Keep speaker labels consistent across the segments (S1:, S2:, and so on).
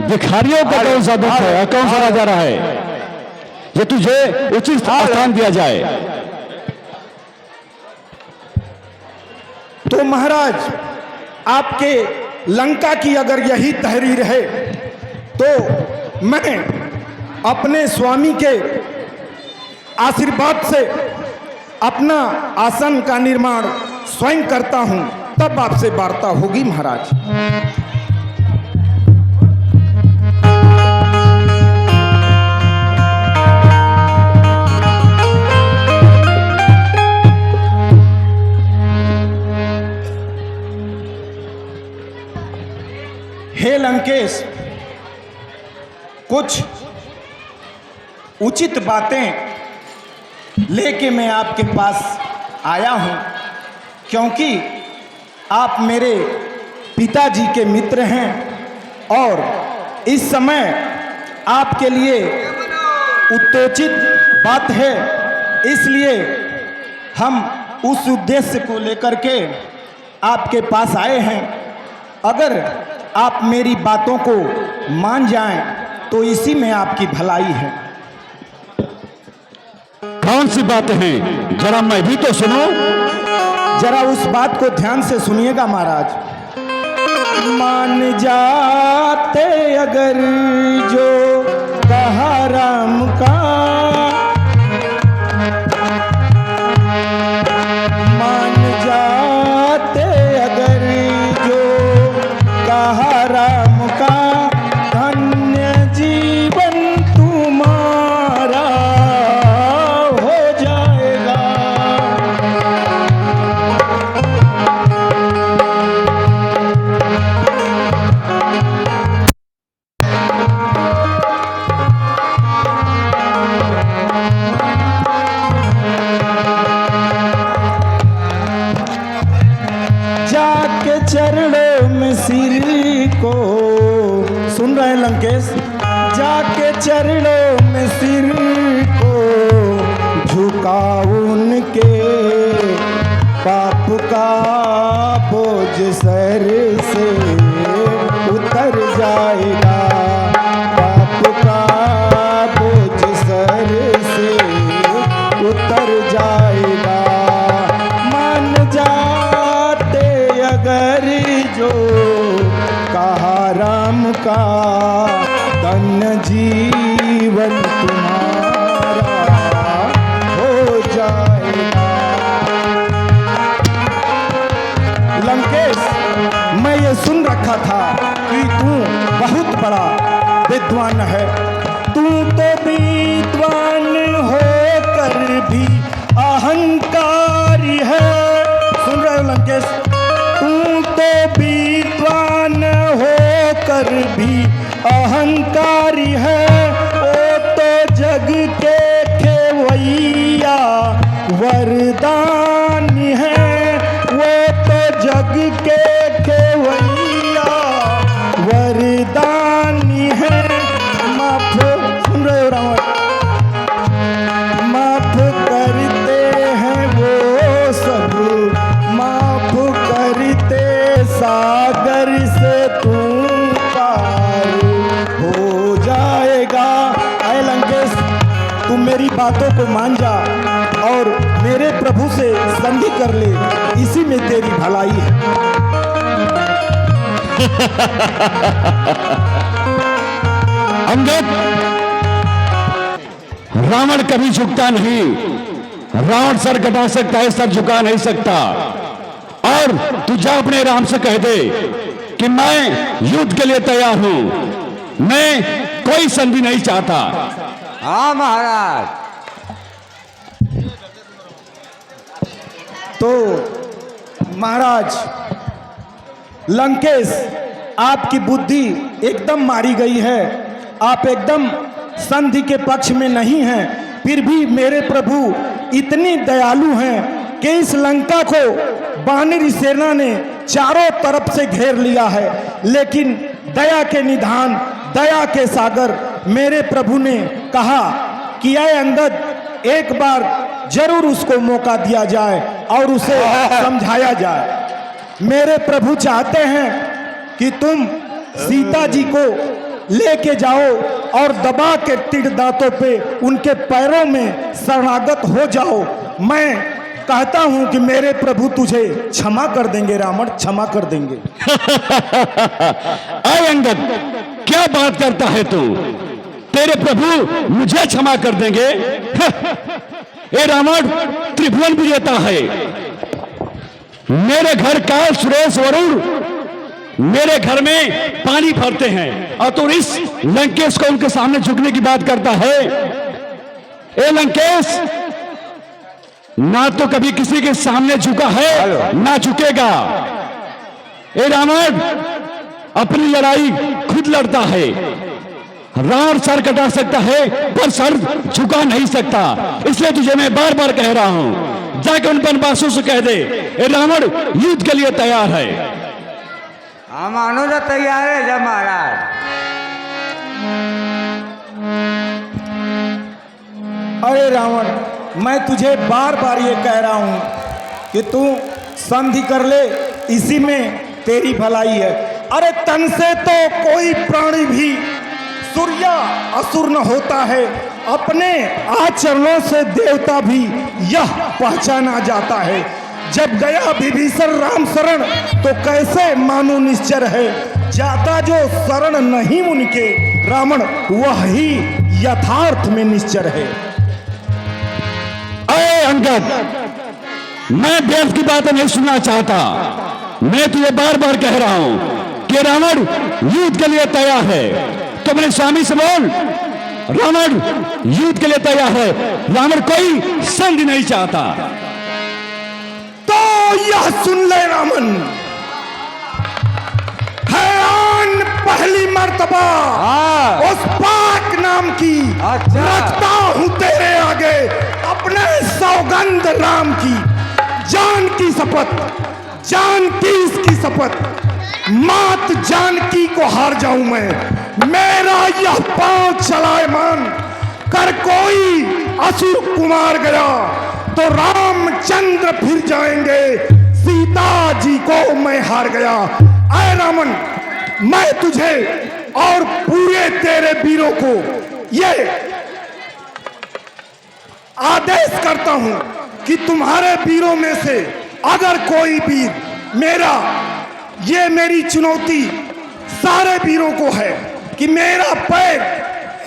S1: भिखारियों का कौन सा दुख है, कौन सा राजा रहा है जो तुझे उचित स्थान दिया जाए।
S2: तो महाराज, आपके लंका की अगर यही तहरीर है तो मैं अपने स्वामी के आशीर्वाद से अपना आसन का निर्माण स्वयं करता हूं, तब आपसे वार्ता होगी महाराज। हे लंकेश, कुछ उचित बातें लेके मैं आपके पास आया हूं, क्योंकि आप मेरे पिताजी के मित्र हैं और इस समय आपके लिए उत्तोचित बात है, इसलिए हम उस उद्देश्य को लेकर के आपके पास आए हैं। अगर आप मेरी बातों को मान जाएं तो इसी में आपकी भलाई है।
S1: कौन सी बातें हैं, जरा मैं भी तो सुनो।
S2: जरा उस बात को ध्यान से सुनिएगा महाराज। मान जाते अगर जो कहा राम का, मान जाते अगर जो कहा राम का, धन्य जीवन तुम्हारा हो जाएगा। जाके चरणों में सिर को, सुन रहे हैं लंकेश, जाके चरणों में सिर को झुकाओ, उनके पाप का बोझ सर से उतर जाएगा, पाप का बोझ सर से उतर जाएगा। मान जाते अगर जो कहा राम का, धन्य जीवन तुम्हारा हो जाएगा। लंकेश, मैं ये सुन रखा था कि तू बहुत बड़ा विद्वान है। तू तो विद्वान होकर भी अहंकारी है। सुन रहे हो लंकेश, तू तो विद्वान होकर भी अहंकारी है। ओ तो जग के खेवैया वरदानी है, वो तो जग के खेवैया वरदानी है। माफ, सुन रहे हो रावण, माफ करते हैं वो सब, माफ करते सागर से तू पार हो जाएगा। ऐ लंकेश, तू मेरी बातों को मान जा और मेरे प्रभु से संधि कर ले, इसी में तेरी भलाई है।
S1: अंगद, रावण कभी झुकता नहीं, रावण सर कटा सकता है, सर झुका नहीं सकता। और तू जा अपने राम से कह दे कि मैं युद्ध के लिए तैयार हूं, मैं कोई संधि नहीं चाहता।
S3: हाँ महाराज।
S2: तो महाराज लंकेश, आपकी बुद्धि एकदम मारी गई है, आप एकदम संधि के पक्ष में नहीं हैं। फिर भी मेरे प्रभु इतनी दयालु हैं कि इस लंका को वानरी सेना ने चारों तरफ से घेर लिया है, लेकिन दया के निधान, दया के सागर मेरे प्रभु ने कहा कि ऐ अंगद, एक बार जरूर उसको मौका दिया जाए और उसे समझाया जाए। मेरे प्रभु चाहते हैं कि तुम सीता जी को लेके जाओ और दबा के तीर दांतों पे उनके पैरों में शरणागत हो जाओ। मैं कहता हूं कि मेरे प्रभु तुझे क्षमा कर देंगे रावण, क्षमा कर देंगे।
S1: अरे अंगद, क्या बात करता है तू? तेरे प्रभु मुझे क्षमा कर देंगे? ये रावण त्रिभुवन विजेता है। मेरे घर का सुरेश वरुण मेरे घर में पानी भरते हैं और तू इस लंकेश को उनके सामने झुकने की बात करता है। ए लंकेश, ना तो कभी किसी के सामने झुका है ना झुकेगा। ए रावण अपनी लड़ाई खुद लड़ता है। रावण सर कटा सकता है पर सर झुका नहीं सकता। इसलिए तुझे मैं बार बार कह रहा हूं, जाकर उन बनवासों से कह दे ए रावण युद्ध के लिए तैयार है।
S3: हम अनुज तैयार है जब महाराज।
S2: अरे रावण, मैं तुझे बार बार ये कह रहा हूं कि तू संधि कर ले, इसी में तेरी भलाई है। अरे तन से तो कोई प्राणी भी सूर्य असुर न होता है, अपने आचरणों से देवता भी यह पहचाना जाता है। जब गया विभीषण राम शरण तो कैसे मानो निश्चर है, जाता जो शरण नहीं उनके रावण वही यथार्थ में निश्चर है।
S1: अरे अंगद, मैं व्यर्थ की बातें नहीं सुनना चाहता। मैं तुझे बार बार कह रहा हूं कि रावण युद्ध के लिए तैयार है। तो अपने स्वामी से बोल, रावण युद्ध के लिए तैयार है। रावण कोई संधि नहीं चाहता।
S2: तो यह सुन ले रावण, हैरान पहली मर्तबा उस पाक नाम की रखता हूं तेरे आगे अपने सौगंध राम की। जान की शपथ, जानकी इसकी शपथ, मात जानकी को हार जाऊं मैं। मेरा यह पांव चलायमान कर कोई असुर कुमार गया तो रामचंद्र फिर जाएंगे, सीता जी को मैं हार गया। ऐ रामन, मैं तुझे और पूरे तेरे वीरों को ये आदेश करता हूं कि तुम्हारे वीरों में से अगर कोई वीर ये मेरी चुनौती सारे वीरों को है कि मेरा पैर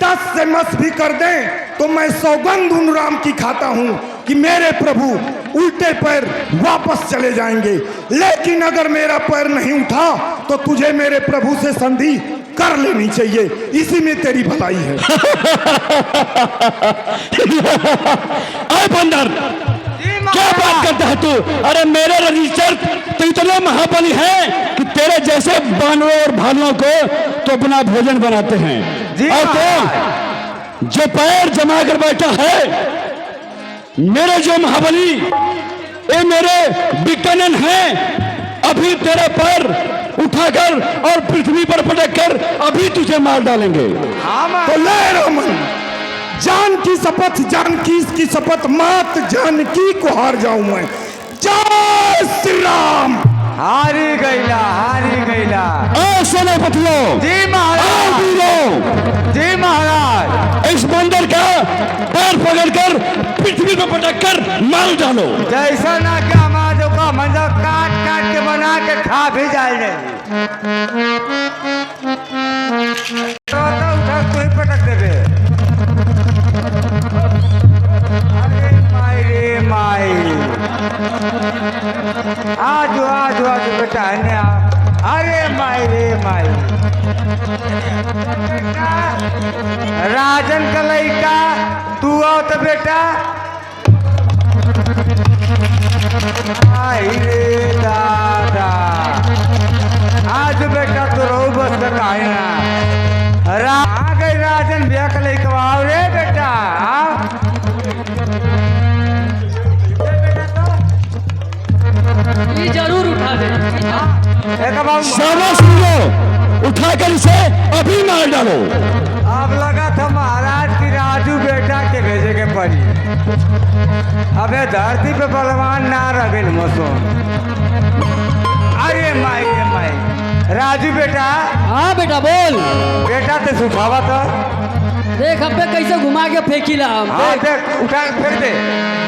S2: टस से मस भी कर दें तो मैं सौगंध उन राम की खाता हूं कि मेरे प्रभु उल्टे पैर वापस चले जाएंगे। लेकिन अगर मेरा पैर नहीं उठा तो तुझे मेरे प्रभु से संधि कर लेनी चाहिए, इसी में तेरी भलाई है।
S1: अरे बंदर, क्या बात करता है तू? अरे मेरे रजिस्टर तो इतने महाबली हैं कि तेरे जैसे बानरों और भालुओं को तो अपना भोजन बनाते हैं। और तो जो पैर जमा कर बैठा है, मेरे जो महाबली ये मेरे बिकनन हैं, अभी तेरा पैर उठाकर और पृथ्वी पर पटक कर अभी तुझे मार डालेंगे।
S2: तो ले रामन, जान की शपथ, जानकी की शपथ, मात जानकी को हार जाऊं मैं। जय श्री राम।
S3: हारी गईला
S1: सेनापतियों,
S3: जी महाराज,
S1: वीरों,
S3: जी महाराज,
S1: इस बंदर का पैर पकड़कर पृथ्वी पर पटक कर मार डालो।
S3: जैसा ना क्या हमारे का मंजा काट काट के बना के खा भी जाए। तो उठा कोई पटक देवे। अरे माई रे माई, आजो आजो आजो बेटा है। अरे माई रे माई, राजन का लड़का तू आओ तो बेटा। आई रे दादा, आज बेटा तो रो बस का आ गई राजन ब्याह का लड़का। आओ रे बेटा,
S4: ये जरूर उठा दे।
S1: शाबाश वीरों, उठाकर इसे अभी मार डालो।
S3: अब लगा था महाराज की राजू बेटा के भेजे के पड़ी। अबे धरती पे बलवान ना रहे मसो। अरे माई रे माई, राजू बेटा,
S4: हाँ बेटा बोल।
S3: बेटा ते उठावा था।
S4: देख अब कैसे घुमा के फेंकीला हम।
S3: हाँ देख, उठा के फेंक दे।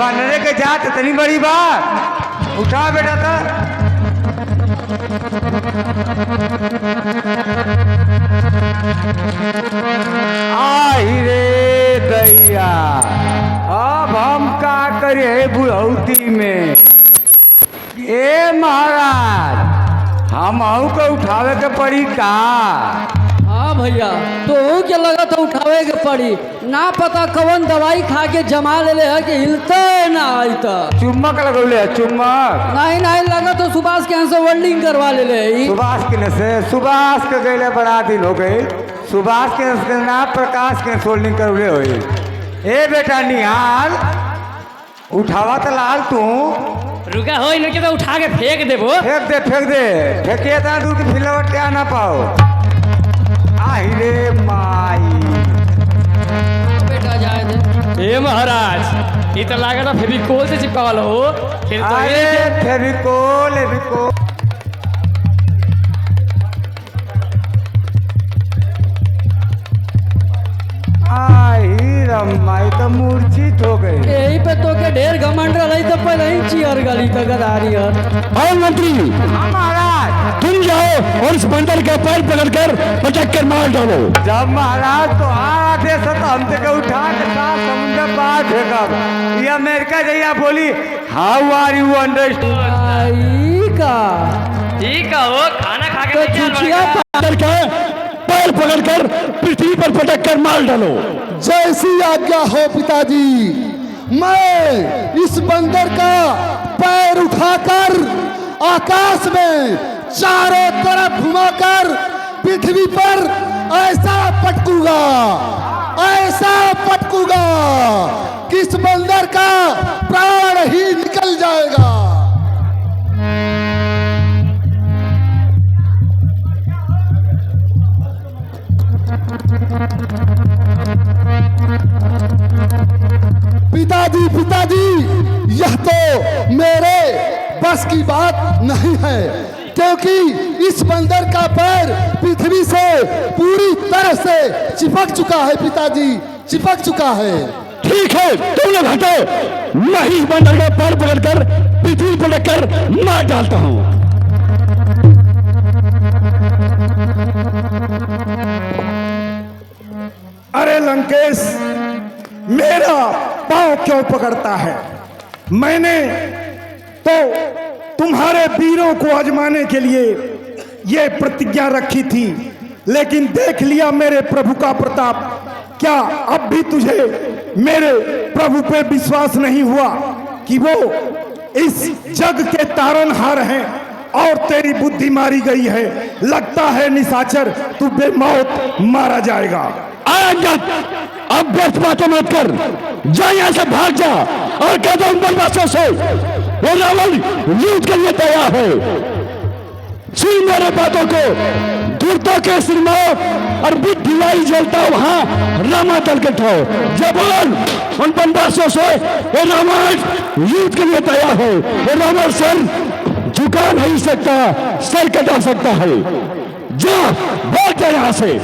S3: बनने के जात इतनी बड़ी बात। उठा बेटा था। आई रे दैया, अब हम का करे बुढ़ौती में। ए महाराज, हम को उठावे के पड़ी का?
S4: हाँ भैया, तो के लगा तो उठावे के पड़ी। ना पता कौन दवाई खा के जमा ले है कि हिलता है ना आईता।
S3: चुम्बक लगौले, चुम्बक।
S4: नहीं नहीं लगा तो सुभाष के यहाँ से वेल्डिंग करवा ले।
S3: सुभाष के से सुभाष के गए बड़ा दिन हो गए। सुभाष के ना प्रकाश के सोल्डिंग करवले हो। ए बेटा निहाल, उठावा तो लाल तू।
S4: रुका हो इनके तो उठा के फेंक देबो।
S3: फेंक दे फेंक दे, फेंके इतना दूर की फिलवट क्या ना पाओ। आई रे माई,
S4: बेटा जाए दे।
S5: ए महाराज, ये तो लागत है फेविकोल से चिपकावल हो। फिर तो
S3: अरे फेविकोल फेविकोल। आई रमाई तो मूर्छित हो गई।
S4: यही पे तो के ढेर घमंड रही तो पहले ही चियर गली तो गदारी और।
S1: और मंत्री,
S3: महाराज
S1: तुम जाओ और इस बंदर का पैर पकड़कर पटक कर मार डालो।
S3: जब महाराज तो आदेश तो हम तक उठा के साथ समुद्र पार फेंकब। ये अमेरिका जैया बोली हाउ आर यू अंडरस्टैंड।
S4: आई का
S5: ठीक है हो, खाना खा के
S4: तो
S5: नहीं जाना
S4: चुचिया
S5: पड़ेगा।
S1: बंदर का पैर पकड़कर पृथ्वी पर पटक कर मार डालो।
S6: जैसी आज्ञा हो पिताजी। मैं इस बंदर का पैर उठाकर आकाश में चारों तरफ घुमाकर पृथ्वी पर ऐसा पटकूंगा कि इस बंदर का प्राण ही निकल जाएगा। पिताजी, यह तो मेरे बस की बात नहीं है, क्योंकि इस बंदर का पैर पृथ्वी से पूरी तरह से चिपक चुका है। पिताजी, चिपक चुका है।
S1: ठीक है, तुम लोग हटो। मैं ही बंदर का पैर पकड़कर पृथ्वी पर रखकर मार डालता हूँ।
S2: अरे लंकेश, मेरा पांव क्यों पकड़ता है? मैंने तो तुम्हारे वीरों को आजमाने के लिए ये प्रतिज्ञा रखी थी, लेकिन देख लिया मेरे प्रभु का प्रताप। क्या अब भी तुझे मेरे प्रभु पे विश्वास नहीं हुआ कि वो इस जग के तारनहार हैं और तेरी बुद्धि मारी गई है? लगता है निशाचर, तू बेमौत मारा जाएगा।
S1: अब व्यर्थ बातें मत कर, जा यहाँ से भाग जा और कह दो उन बनवासियों से वो रावण युद्ध के लिए तैयार है। सुन मेरे बातों को, दूरतों के सिर में और दिवाई जलता वहां रामा तल के ठाओ। जब बोल उन बनवासियों से वो रावण युद्ध के लिए तैयार है। वो रावण सर झुका नहीं सकता, सर कटा सकता है। जा, भाग जा यहाँ से।